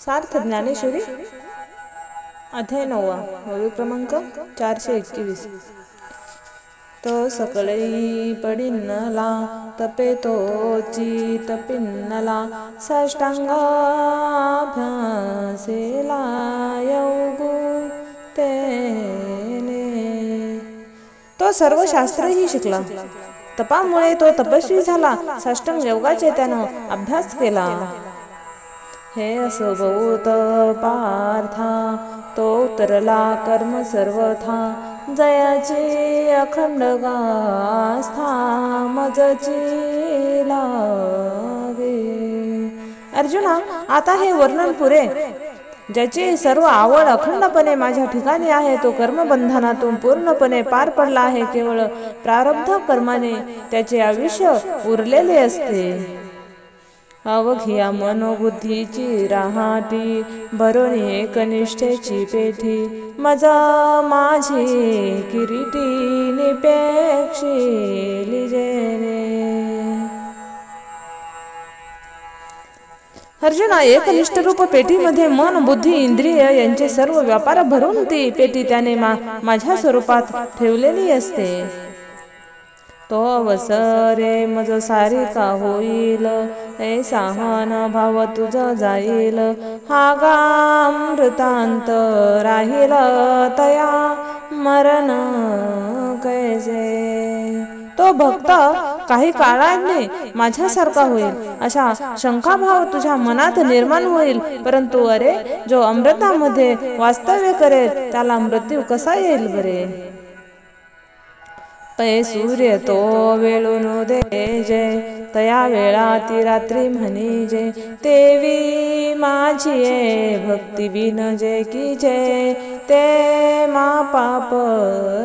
सार्थ ज्ञानेश्वरी अध्याय 9 ओळी क्रमांक 421. तो सकळी पडिन्नला तपे तोची तपिन्नला साष्टांगाभ्यासेला योगू तेने. तो सर्व शास्त्रही शिकला. तपामुळे तो तपस्वी झाला. साष्टांग योगाचे त्यानं अभ्यास केला. हे असो बहुत पार्था तो उतरला कर्म सर्वथा जयाची अखंड गास्था मजची लागे. अर्जुना, आता हे वर्णन पुरे. ज्याची सर्व आवड अखंडपणे माझ्या ठिकाणी आहे तो कर्मबंधनातून पूर्णपणे पार पडला आहे. केवळ प्रारब्ध कर्माने त्याचे आयुष्य उरलेले असते. अवघिया मनोबुद्धीची राहाटी भरून एकनिष्ठेची पेठी मज माझी किरीटी निपेक्षिली जेने. अर्जुना, एकनिष्ठ रूप पेटीमध्ये मन बुद्धी इंद्रिय यांचे सर्व व्यापार भरून ती पेटी त्याने माझ्या स्वरूपात ठेवलेली असते. तो अवसरे मज सारिका होईल ऐसा हन भाव तुझ जाईल हा गामृतांत राहील तया मरण कैसे. तो भक्त काही काळाने माझ्यासारखा होईल अशा शंकाभाव तुझ्या मनात निर्माण होईल. परंतु अरे, जो अमृतामध्ये वास्तव्य करेल त्याला मृत्यू कसा येईल बरे. पै सूर्य तो वेळून दे जे तया वेळा ती रात्री म्हणी जे तेवी माझी भक्ती बिन जे की जे ते मा पाप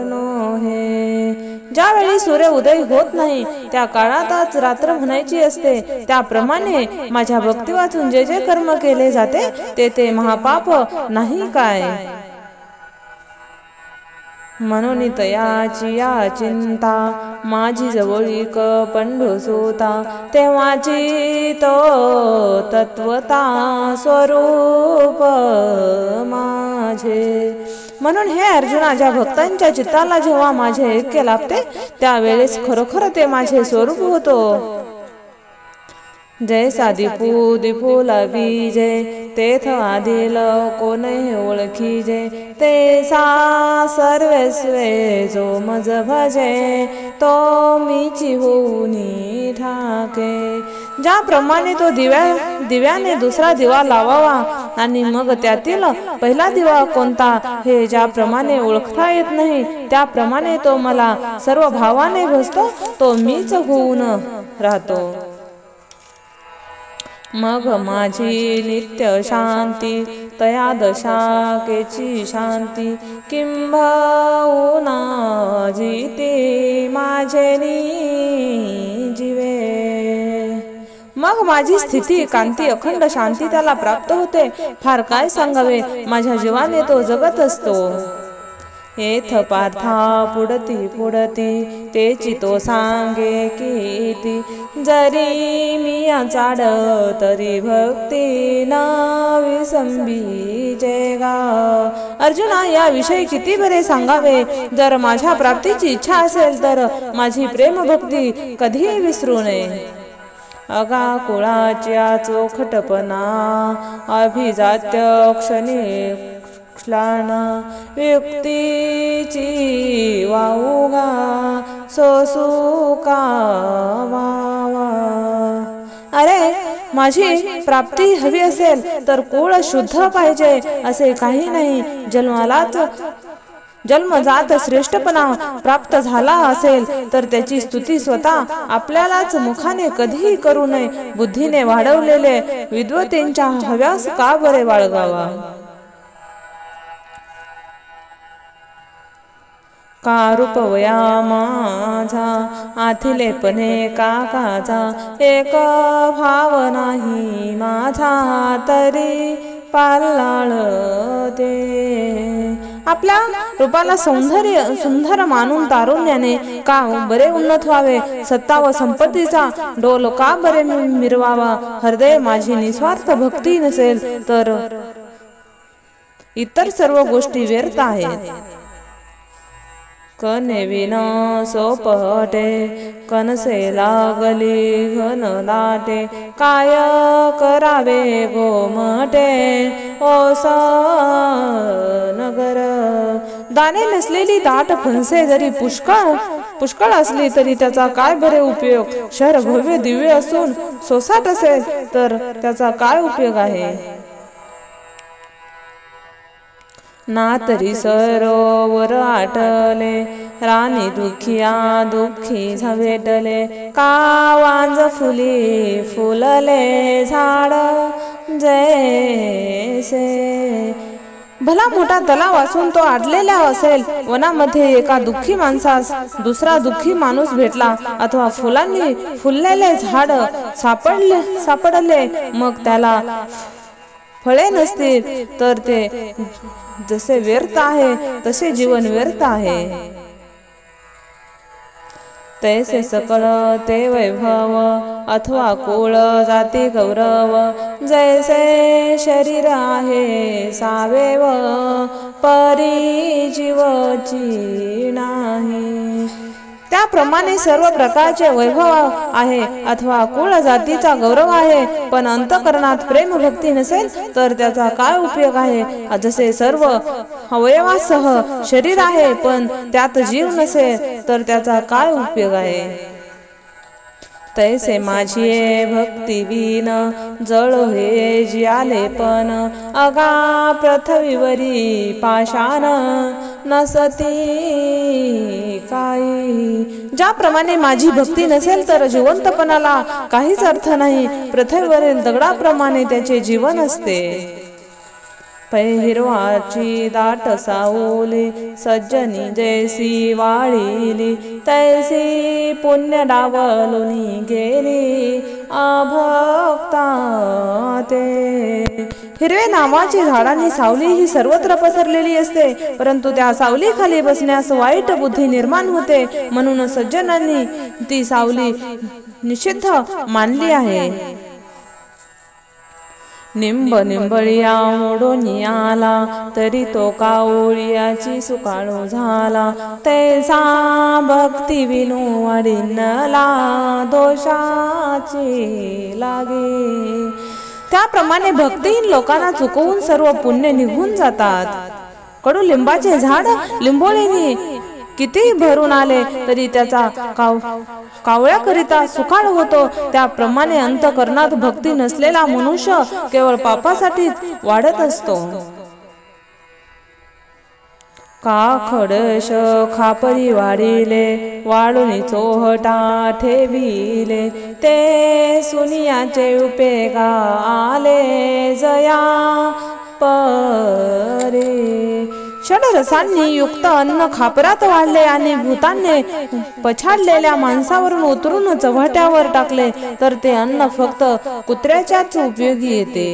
नो हे. ज्यावेळी सूर्य उदय होत नाही त्या काळातच रात्र म्हणायची असते. त्याप्रमाणे माझ्या भक्ती वाचून जे जे कर्म केले जाते ते महापाप नाही काय. म्हणून तयाची या चिंता माझी जवळीक पंडुसुता तेव्हाची तो तत्वता स्वरूप माझे. म्हणून हे अर्जुना, ज्या भक्तांच्या चित्ताला जेव्हा माझे ऐक्य लाभते त्यावेळेस खरोखर ते माझे स्वरूप होतो. जैसा दिपू दिपूला बीजे तेथ आदिल कोणे ओळखी जे तेसा सर्वस्वे जो मज भजे तो मीची होऊनी ठाके. ज्याप्रमाणे तो दिव्याने दुसरा दिवा लावावा आणि मग त्यातील पहिला दिवा कोणता हे ज्याप्रमाणे ओळखता येत नाही त्याप्रमाणे तो मला सर्व भावाने भजतो. तो मीच होऊन राहतो. मग माझी नित्य शांती तया दशाकेची शांती किंबहुना जिते माझे जीवे. मग माझी स्थिती कांती अखंड शांती त्याला प्राप्त होते. फार काय सांगावे, माझ्या जीवाने तो जगत असतो. येथ पार्था पुढती तेची तो सांगे कीती जरी मी चाड तरी भक्ती न विसंबीजे गा. अर्जुना, या विषयी किती बरे सांगावे. जर माझ्या प्राप्तीची इच्छा असेल तर माझी प्रेम भक्ती कधीही विसरू नये. अगा कुळाच्या चोखटपणा अभिजात्य क्षणी युक्तीची वाऊगा सोसुका वावा. अरे, माझी प्राप्ती हवी असेल तर कुळ शुद्ध पाहिजे असे काही नाही. जन्मजात श्रेष्ठपणा प्राप्त झाला असेल तर त्याची स्तुती स्वतः आपल्यालाच मुखाने कधीही करू नये. बुद्धीने वाढवलेले विद्वतेंच्या हव्यास का बरे बाळगावा. का रूपवया माझा आथिलेपणे काकाचा एक भाव नाही माझा तरी पाल्लाळ ते. आपल्या रूपाला सुंदर मानून तारुण्याने का बरे उन्नत व्हावे, सत्ता व संपत्तीचा डोल का बरे मिरवावा, हृदय माझी निस्वार्थ भक्ती नसेल तर इतर सर्व गोष्टी व्यर्थ आहेत. कनेविन सोपटे कनसे लागली घन दाटे, काय करावे गोमटे ओस नगर. दाणे नसलेली दाट फणसे जरी पुष्कळ असली तरी त्याचा काय बरे उपयोग. शहर भव्य दिव्य असून सोसाट असेल तर त्याचा काय उपयोग आहे. ना तरी सरोवर आटले, राणी दुखिया दुःखी भेटले, का वांज फुली फुलले झाड जैसे. भला मोठा तलाव असून तो आटलेला असेल, वनामध्ये एका दुःखी माणसास दुसरा दुःखी माणूस भेटला, अथवा फुलांनी फुललेले झाड सापडले, मग त्याला फळे नसतील तर ते जसे व्यर्थ आहे तसे जीवन व्यर्थ आहे. तैसे सकळ ते वैभव अथवा कुळ जाती गौरव, जैसे शरीर आहे सावेव परी जीवची नाही. त्याप्रमाणे सर्व प्रकारचे वैभव आहे अथवा कुळ जातीचा गौरव आहे, पण अंतःकरणात प्रेम भक्ती नसेल तर त्याचा काय उपयोग आहे. जसे सर्व अवयवासह शरीर आहे पण त्यात जीव नसेल तर त्याचा काय उपयोग आहे. तैसे माझी भक्ती विन जळो हे जियाले पण, अगा पृथ्वीवरी पाषाण नसती काही. ज्याप्रमाणे माझी भक्ती नसेल तर जिवंतपणाला काहीच अर्थ नाही. पृथ्वीवरील दगडाप्रमाणे त्याचे जीवन असते. हिरवाची दाट सावली सज्जनी जैसी वाळीली, तैसी पुण्य डावलुनी गेली अभक्ता ते. हिरवे नावाची झाडांनी सावली ही सर्वत्र पसरलेली असते, परंतु त्या सावलीखाली बसण्यास वाईट बुद्धी निर्माण होते, म्हणून सज्जनांनी ती सावली निषिद्ध मानली आहे. निंबळिया मोडून आला, तरी तो कावळियाची सुकाळू झाला, तैसा भक्ती विनू वाढिनला दोषाची लागे. त्याप्रमाणे भक्तिहीन लोकांना चुकवून सर्व पुण्य निघून जातात. कडू लिंबाचे झाड लिंबोळीने किती भरून आले तरी त्याचा कावळ्याकरिता सुकाळ होतो, त्याप्रमाणे अंतःकरणात भक्ती नसलेला मनुष्य केवळ पापासाठी वाढत असतो. का खडश खापरी वाढिले, वाळून चोहटा ठेविले, ते सुनियाचे उपेगा आले जया परे. षडरसांनी युक्त अन्न खापरात वाढले आणि भूतांनी पछाडलेल्या माणसावरून उतरून चव्हाट्यावर टाकले तर ते अन्न फक्त कुत्र्याच्याच उपयोगी येते.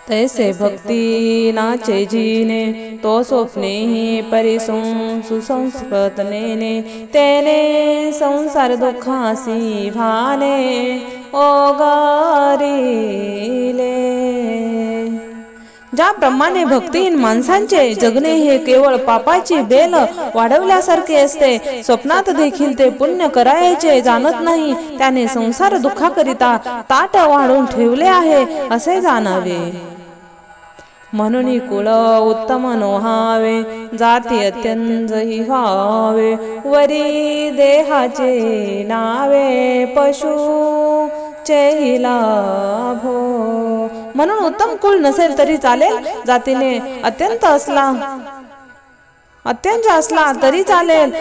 तैसे भक्ती नाचे जीने, तो स्वप्नेही परिसं सुसंस्कृत नेने, तेने संसार दुःखासी भाने ओगारिले. ज्याप्रमाणे भक्तिहीन माणसांचे जगणे हे केवळ पापाची बेल वाढवल्यासारखे असते, स्वप्नात देखील ते पुण्य करायचे जाणत नाही, त्याने संसार दुःखाकरिता ताट वाढून ठेवले आहे असे जाणावे. म्हणून कुळ उत्तम नोहावे, जाती अत्यंत व्हावे, वरी देहाचे नावे पशु लाभो. म्हणून उत्तम कुळ नसेल तरी चालेल, जातीने अत्यंत असला तरी चालेल,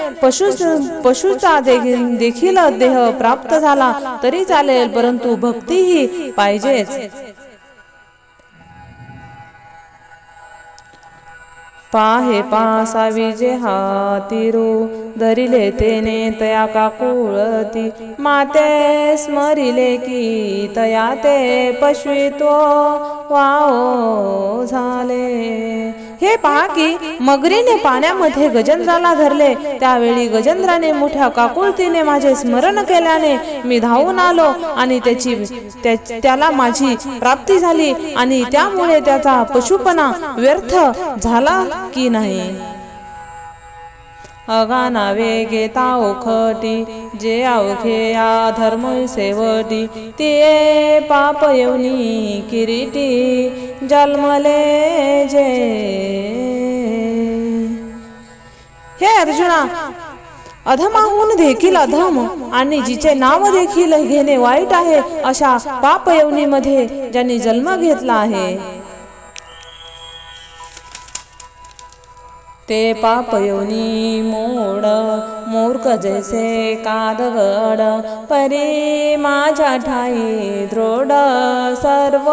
पशुचा देखील देह प्राप्त झाला तरी चालेल, परंतु भक्ती ही पाहिजेच. पाहे पासावी जे हातीरू, धरिले तेने तया का कुळती, माते स्मरिले की तया ते पशुत्व वाओ झाले. हे पहा की मगरीने पाण्यामध्ये गजेंद्राला धरले. त्यावेळी गजेंद्राने मोठ्या काकुळतीने माझे स्मरण केल्याने मी धावून आलो आणि त्याला माझी प्राप्ती झाली आणि त्यामुळे त्याचा पशुपणा व्यर्थ झाला की नाही. अगाना वेगे ताओखटी जे अवघे या धर्म सेवटी ते पाप येऊनी किरीटी जन्मले जे. हे अर्जुना, अधमाहून देखील अधम आणि जिचे नाव देखील घेणे वाईट आहे अशा पाप येवनीमध्ये ज्यांनी जन्म घेतला आहे ते पाप योनी मोड मूर्ख जैसे कादगड परी माझ्या ठाई दृढ सर्व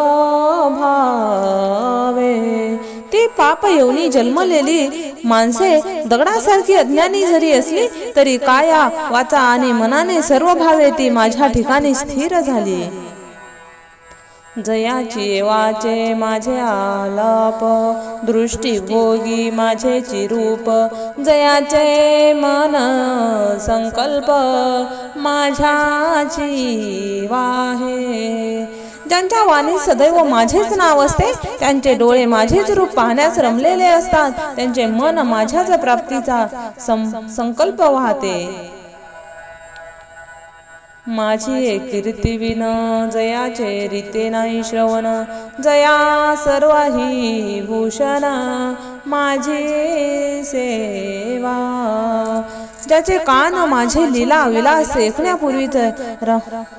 भावे. ती पाप योनी जन्मलेली माणसे दगडासारखी अज्ञानी जरी असली तरी काया वाचा आणि मनाने सर्व भावे ती माझ्या ठिकाणी स्थिर झाली. जयाची वाचे माझे आलाप दृष्टी भोगी माझे चिरूप जयाचे मन संकल्प माझ्याची वाहे. ज्यांच्या वाणी सदैव माझेच नाव असते त्यांचे डोळे माझेच रूप पाहण्यास रमलेले असतात. त्यांचे मन माझ्याच प्राप्तीचा संकल्प वाहते. माझी कीर्ती विन जयाचे रीते नाही श्रवण जया सर्वही भूषण माझी सेवा. ज्याचे कान माझे लीला विलास ऐकण्यापूर्वीच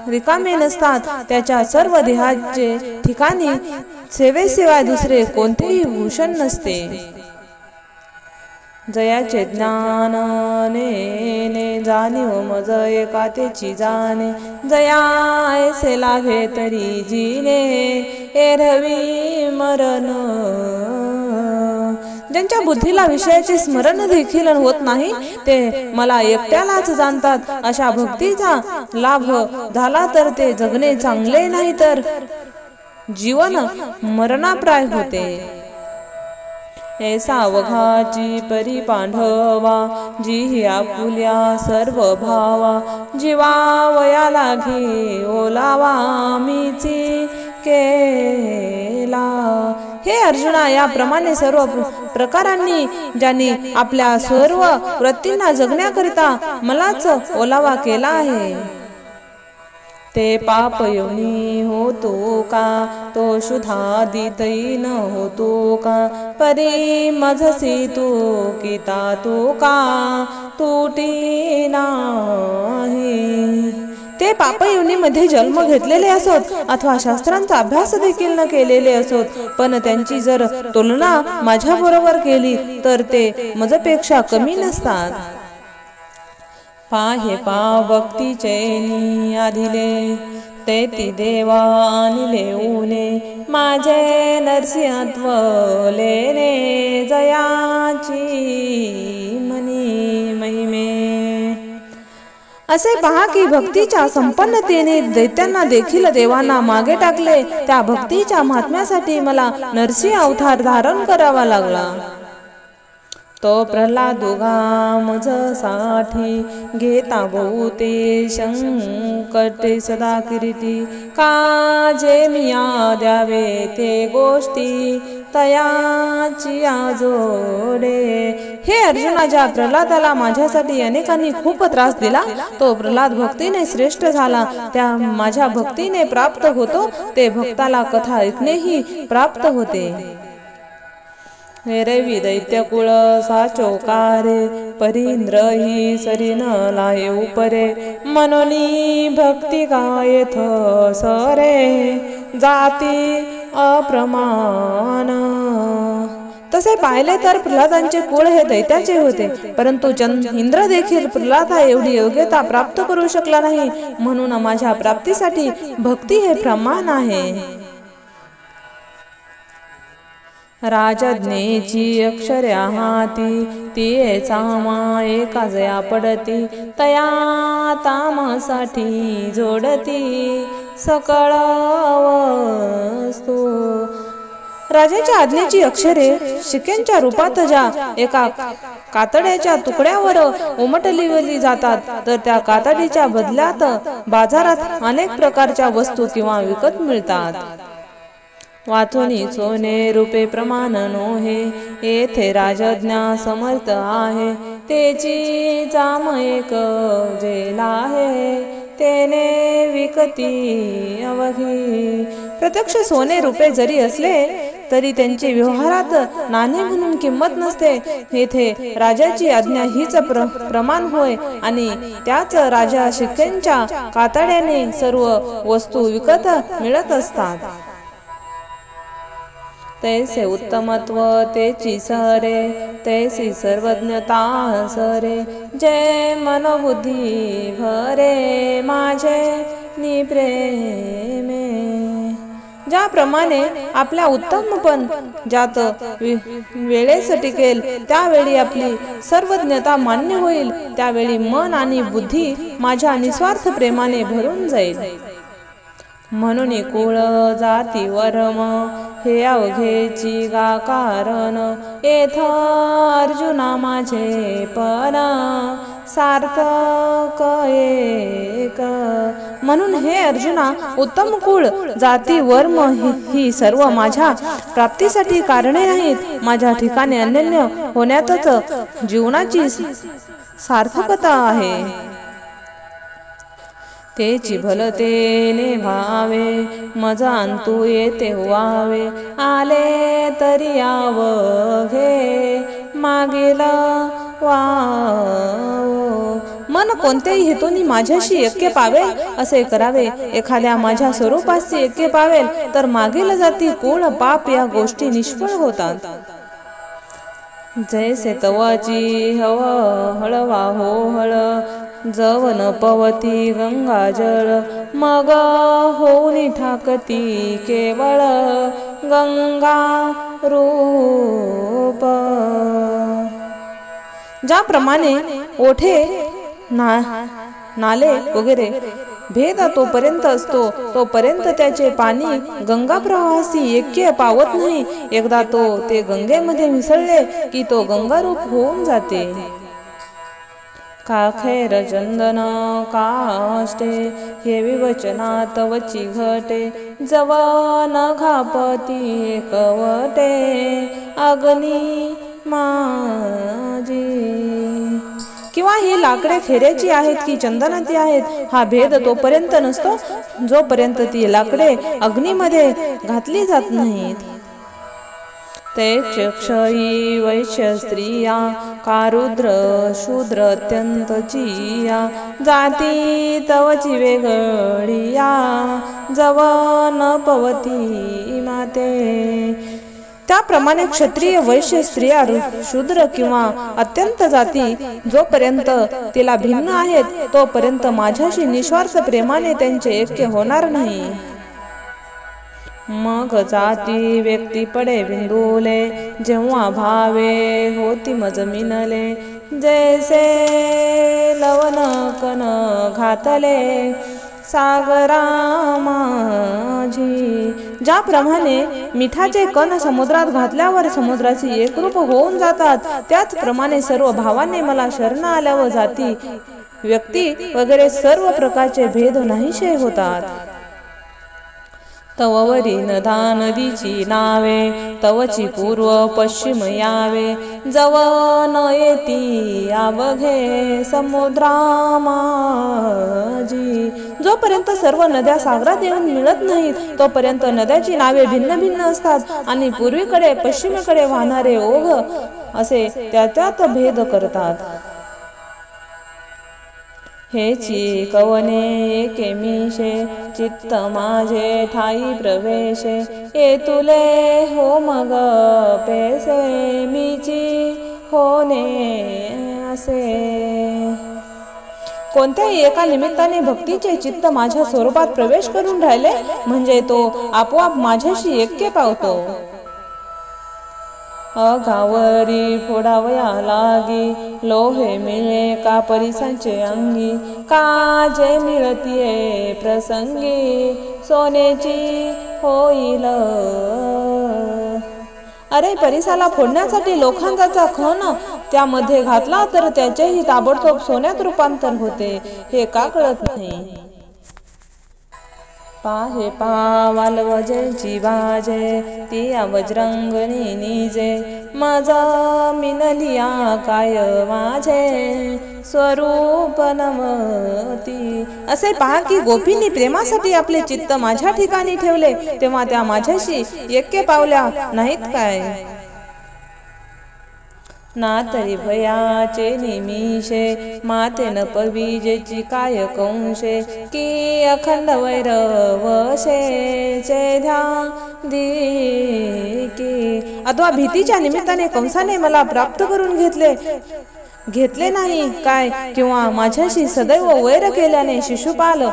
रिकामे नसतात त्याच्या सर्व देहाचे ठिकाणी सेवेशिवाय दुसरे कोणतेही भूषण नसते. जयाचे ज्ञान ने जाणीव मज एकातेची जाणे जया ऐसे लाभे तरी जीने एरवी मरण. ज्यांच्या बुद्धीला विषयाचे स्मरण देखील होत नाही ते मला एकट्यालाच जाणतात. अशा भक्तीचा लाभ झाला तर ते जगणे चांगले नाही तर जीवन मरणाप्राय होते. ऐसा अवघाची परी पांढवा जी आपुल्या सर्व भावा जीवा वयाला घे ओलावा मीची केला. हे अर्जुना, याप्रमाणे सर्व प्रकारांनी ज्यांनी आपल्या सर्व वृत्तींना जगण्याकरिता मलाच ओलावा केला आहे ते पाप योनी होतो का तो शुद्धादितई न होतो का परी मझसी तू किता तू का तुटी नाही. ते पाप योनीमध्ये जन्म घेतलेले असोत अथवा शास्त्रांचा अभ्यास देखील न केलेले असोत पण त्यांची जर तुलना माझ्या बरोबर केली तर ते मजपेक्षा कमी नसतात. पाहे पाव भक्ती चैनी आधिले ते ती देवा आणले ऊने माझे नरसिंहत्व लेने जयाची मनी महिमे. असे पहा की भक्तीच्या संपन्नतेने दैत्यांना देखील देवांना मागे टाकले. त्या भक्तीच्या महात्म्यासाठी मला नरसिंह अवतार धारण करावा लागला. तो प्रल्हाद मज साठी घेता बहुते संकटे सदा किरीटी काजे मिया द्यावे ते गोष्टी तयाची जोडे. हे अर्जुना, ज्या प्रल्हादाला माझ्यासाठी अनेकांनी खूप त्रास दिला तो प्रल्हाद भक्तीने श्रेष्ठ झाला. त्या माझ्या भक्तीने प्राप्त होतो ते भक्ताला कथा ऐकणेही प्राप्त होते. रवी दैत्य कुळ साचोकारे परींद्र ही सरीन लाये उपरे मनोनी भक्ती गायथ सरे जाती अप्रमाण. तसे पाहिले तर प्रल्हादांचे कुळ हे दैत्याचे होते परंतु इंद्र देखील प्रल्हादा एवढी योग्यता प्राप्त करू शकला नाही. म्हणून माझ्या प्राप्तीसाठी भक्ती हे प्रमाण आहे. राजज्ञेची अक्षरे हाती ती चामा एका जया पडती तया तामासाठी जोडती सकळ वस्तू राजाच्या आज्ञेची अक्षरे शिकेंच्या रूपात ज्या एका कातड्याच्या तुकड्यावर उमटवली जातात तर त्या कातडीच्या बदल्यात बाजारात अनेक प्रकारच्या वस्तू किंवा विकत मिळतात. वाचोनी सोने रूपे प्रमाण नोहे, येथे राजज्ञा समर्थ आहे. तेची जाम एक जेला आहे, तेने विकती अवघी. प्रत्यक्ष सोने रूपे जरी असले तरी त्यांची व्यवहारात नाणे म्हणून किंमत नसते. येथे राजाची आज्ञा हीच प्रमाण होय आणि त्याच राजा शिक्क्यांच्या कातड्याने सर्व वस्तू विकत मिळत असतात. तैसे उत्तमत्व तेची सरे, तैसी सर्वज्ञता सरे. जय मनबुद्धी भरे माझे निप्रेमे. ज्याप्रमाणे आपल्या उत्तमपण ज्यात वेळेस टिकेल त्यावेळी आपली सर्वज्ञता मान्य होईल, त्यावेळी मन आणि बुद्धी माझ्या निस्वार्थ प्रेमाने भरून जाईल. म्हणून कुळ जाती वर्म हे अवघेची गा कारण, येथ अर्जुना माझे पण सार्थक एक. म्हणून हे अर्जुना, उत्तम कुळ जाती वर्म ही सर्व माझ्या प्राप्तीसाठी कारणे नाहीत. माझ्या ठिकाणी अनन्य होण्यातच जीवनाची सार्थकता आहे. तेची भलतेने भावे मज अंतु येते व्हावे, आले तरी अवघे मागेल वाव. मन कोणत्याही हेतूनी माझ्याशी ऐक्य पावेल असे करावे. एखाद्या माझ्या स्वरूपाशी ऐक्य पावेल तर मागील जाती कुळ पाप या गोष्टी निष्फळ होतात. जैसे तवाची हव हळवा हो हळ, जवन पवती गंगा जळ, मग होऊनी ठाकती केवळ गंगा रूप. ज्याप्रमाणे ओठे नाले वगैरे भेद तोपर्यंत असतो तोपर्यंत त्याचे पाणी गंगा प्रवाहाशी ऐक्य पावत नाही. एकदा ते गंगेमध्ये मिसळले की तो गंगारूप होऊन जाते. काखेर चंदन काष्टे हे विवचनात वची घटे, जवन घापती कवटे अग्नी माझी. किंवा ही लाकडे खेऱ्याची आहेत की चंदनाची आहेत हा भेद तोपर्यंत नसतो जोपर्यंत ती लाकडे अग्नीमध्ये घातली जात नाहीत. ते क्षयी वैश्य स्त्रिया कारुद्र शूद्र अत्यंत चिया, जाती तवची वेगळिया जवन पवती माते. त्याप्रमाणे क्षत्रिय वैश्य स्त्रिया शूद्र किंवा अत्यंत जाती जोपर्यंत तिला भिन्न आहेत तोपर्यंत माझ्याशी निस्वार्थ प्रेमाने त्यांचे ऐक्य होणार नाही. मग जाती व्यक्ती पडे बिंदुले, जेव्हा भावे होती मज मिनले, जैसे लवण कण घातले सागरा माझी. ज्याप्रमाणे मिठाचे कण समुद्रात घातल्यावर समुद्राची एकरूप होऊन जातात, त्याचप्रमाणे सर्व भावाने मला शरण आल्यावर जाती व्यक्ती वगैरे सर्व प्रकारचे भेद नाहीसे होतात. तववरी नदा नदीची नावे, तवची पूर्व पश्चिम यावे, जवन येती अवघे समुद्रा माझी. जोपर्यंत सर्व नद्या सागरात येऊन मिळत नाहीत तोपर्यंत नद्याची नावे भिन्न भिन्न असतात आणि पूर्वीकडे पश्चिमेकडे वाहणारे ओघ असे त्यात भेद करतात. हेची कवने एके मीशे, चित्त माझे ठाई प्रवेशे, ये तुले हो मग पेसे मीची होणे असे. कोणत्याही एका निमित्ताने भक्तीचे चित्त माझ्या स्वरूपात प्रवेश करून राहिले म्हणजे तो आपोआप माझ्याशी ऐक्य पावतो. अगावरी फोडावया लागी, लोहे मिळे का परिसांचे अंगी, काजे मिळतीये प्रसंगी सोनेची होईल. अरे परिसाला फोडण्यासाठी लोखंडाचा खण त्यामध्ये घातला तर त्याचेही ताबडतोब सोन्यात रूपांतर होते, हे का कळत नाही? पाहे पावालवजेची बाजे तिया वज्रंगणी निजे माझा मिनलिया काय माझे स्वरूप नमती. असे पहा की गोपींनी प्रेमासाठी आपले चित्त माझ्या ठिकाणी ठेवले तेव्हा त्या माझ्याशी ऐक्य पावल्या नाहीत काय? ना तरी भयाचे निमिषे माते न पविजेची काय कंशे की अखंड वैरवशे ध्या की. अथवा भीतीच्या निमित्ताने कंसाने मला प्राप्त करून घेतले नाही काय, किंवा माझ्याशी सदैव वैर केल्याने शिशुपाल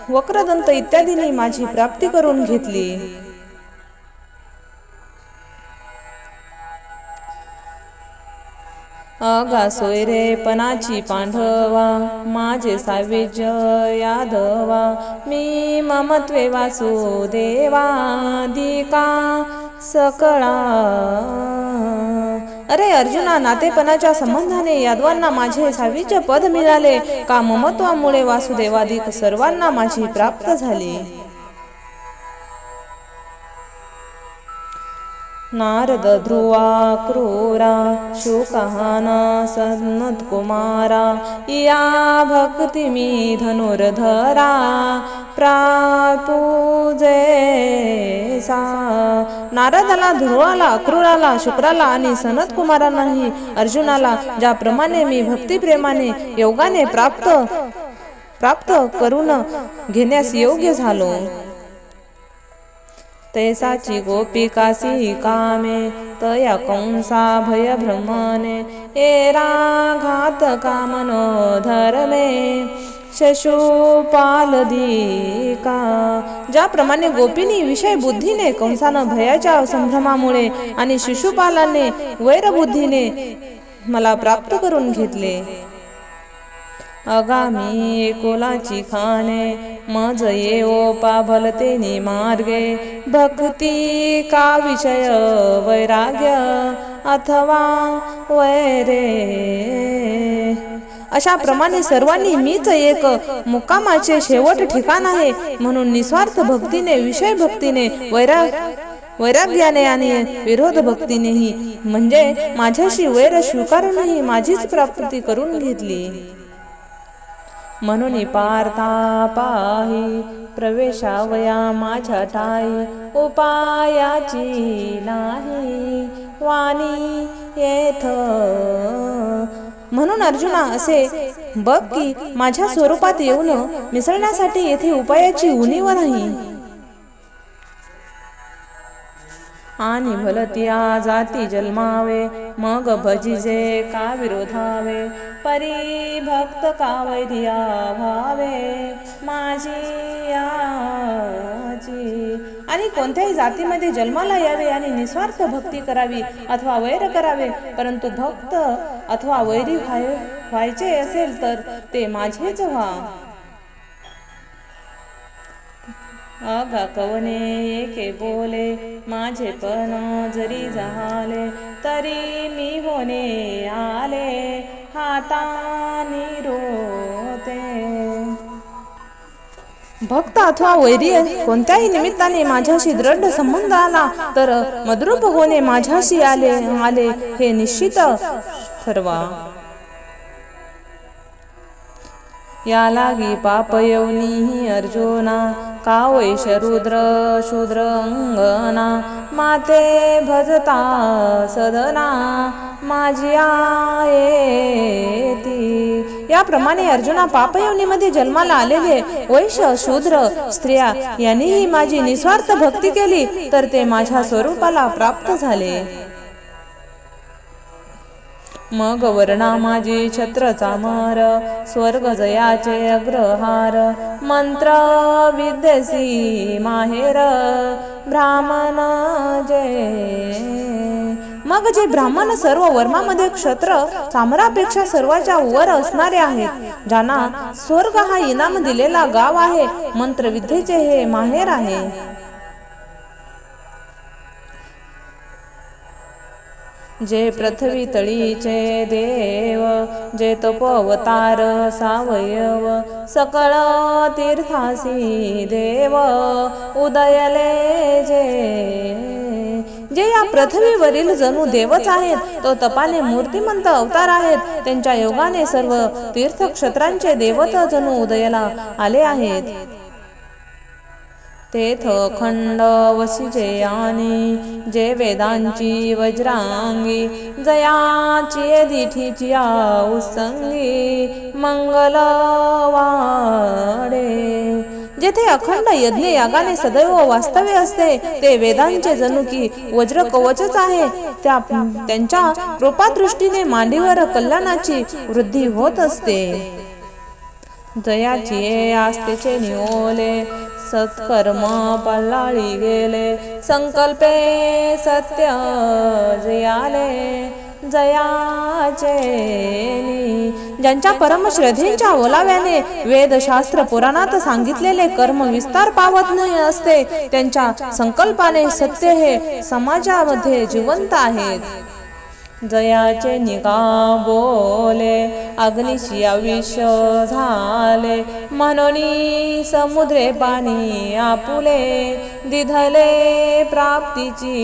वक्रदंत इत्यादींनी माझी प्राप्ती करून घेतली. अगा सोयरेपणाची पांढवा माझे साविज्य यादवा मी ममत्वे वासुदेवा दिका सकळा. अरे अर्जुना, नातेपणाच्या संबंधाने यादवांना माझे साविज्य पद मिळाले का ममत्वामुळे वासुदेवादिक सर्वांना माझी प्राप्त झाली. नारद ध्रुवा क्रूरा शुकहाना सनत कुमारा या भक्ती मी धनुर्धरा प्रापूजे सा. नारदाला, ध्रुवाला, अक्रूराला, शुक्राला आणि सनत कुमारांनाही अर्जुनाला ज्याप्रमाणे मी भक्तिप्रेमाने योगाने प्राप्त करून घेण्यास योग्य झालो, तैसाची गोपिकासी कामे तया कंसा भय भ्रमणे एराघात कामनो धर्मे शशुपालदिका. ज्याप्रमाणे गोपीनी विषय बुद्धीने, कंसानं भयाच्या संभ्रमामुळे आणि शिशुपालाने वैरबुद्धीने मला प्राप्त करून घेतले. अगामी एकोलाची खाणे मज येओ पाभलतेनी मार्गे भक्ती का विषय वैराग्य अथवा वैरे. अशा प्रमाणे सर्वांनी मीच एक मुक्कामाचे शेवट ठिकाण आहे म्हणून निस्वार्थ भक्तीने, विषय भक्तीने, वैराग्याने आणि विरोध भक्तीनेही म्हणजे माझ्याशी वैर स्वीकारूनही माझीच प्राप्ती करून घेतली. म्हणून पार्था पाही प्रवेशावया माझ्या ठाई उपायाची नाही वाणी येथ. म्हणून अर्जुना असे बघ की माझ्या स्वरूपात येऊन मिसळण्यासाठी येथे उपायाची उणीव नाही. आणि भलत्या जाती जन्मावे मग भजिजे का विरोधावे परी भक्त का वैर्या भावे माझी आजी. आणि कोणत्याही जातीमध्ये जन्माला यावे आणि निस्वार्थ भक्ती करावी अथवा वैर करावे, परंतु भक्त अथवा वैरी व्हायचे असेल तर ते माझेच व्हा. अगा कवने एके बोले माझे पण जरी झाले तरी मी होणे आले हातानी रोते. भक्त अथवा वैरी कोणत्याही निमित्ताने माझ्याशी दृढ संबंध आला तर मद्रूप होणे माझ्याशी आले हे निश्चित ठरवा. या लागी पाप येऊनी अर्जुना का वैश शूद्र अंगना माते भजता सदना माझी आयेती. याप्रमाणे अर्जुना पापयोनीमध्ये जन्माला आलेले वैश्य, शूद्र, स्त्रिया यांनीही माझी निस्वार्थ भक्ती केली तर ते माझ्या स्वरूपाला प्राप्त झाले. मग वर्णा माझी छत्र चामर स्वर्ग जयाचे अग्रहार मंत्र विद्यसी माहेर ब्राह्मण जय. मग जे ब्राह्मण सर्व वर्मामध्ये क्षत्र चामरापेक्षा सर्वाच्या वर असणारे आहेत, ज्यांना स्वर्ग हा इनाम दिलेला गाव आहे, मंत्र विद्येचे हे माहेर आहे. जे पृथ्वी तळीचे देव, जे तपोअवतार सावयव, सकळ तीर्थासी देव उदयले जे या पृथ्वीवरील जणू देवच आहेत, तो तपाने मूर्तिमंत अवतार आहेत. त्यांच्या योगाने सर्व तीर्थक्षेत्रांचे देवत जणू उदयाला आले आहेत. तेथ खंड वसिजयानी, जे वेदांची वज्रांगी, जयाची दिठीची उत्संगी मंगल वाडे. जेथे अखंड यज्ञ यागाने सदैव वास्तव्य असते, ते वेदांचे जणू की वज्र कवचच आहे. त्यांच्या कृपादृष्टीने मांडीवर कल्याणाची वृद्धी होत असते. जयाची आस्तेचे निओले, सत्कर्म पल्लाळी गेले, संकल्पे सत्य जयाले जयाचे. ज्यांच्या परमश्रद्धेच्या ओलाव्याने वेद शास्त्र पुराणात सांगितलेले कर्म विस्तार पावत नाही असते, त्यांच्या संकल्पाने सत्य हे समाजामध्ये जिवंत आहेत. जयाचे निगा बोले, अग्निशी आविष झाले, म्हणून समुद्रे पाणी आपुले, दिधले प्राप्तीची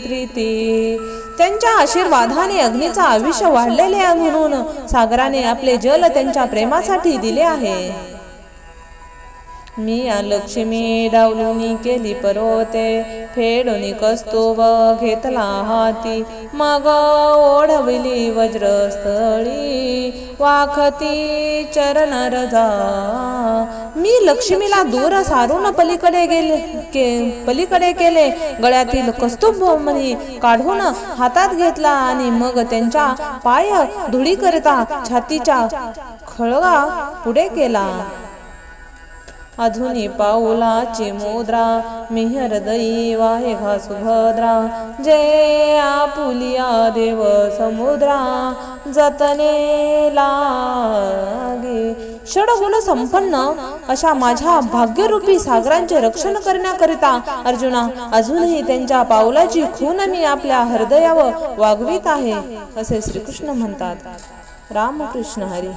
प्रीती. त्यांच्या आशीर्वादाने अग्नीचा आविष वाढलेले आहे, म्हणून सागराने आपले जल त्यांच्या प्रेमासाठी दिले आहे. मी या लक्ष्मी डावलुनी केली परोते, फेडून कस्तुभ घेतला हाती, मग ओढविली वज्रस्थळी, वाखती चरण रजा. मी लक्ष्मीला दूर सारून पलीकडे केले, गळ्यातील कस्तुभ मणी काढून हातात घेतला आणि मग त्यांच्या पाय धुळी करता छातीचा खळगा पुढे केला. अधुनी पाऊलाची मुद्रा, मी हृदयी वाहे सुभद्रा, जे आपुलिया देव समुद्रा जतने लागे. षडगुण संपन्न अशा माझ्या भाग्यरूपी सागरांचे रक्षण करण्याकरिता अर्जुना, अजूनही त्यांच्या पाऊलाची खून मी आपल्या हृदयावर वागवीत आहे, असे श्रीकृष्ण म्हणतात. रामकृष्ण हरी.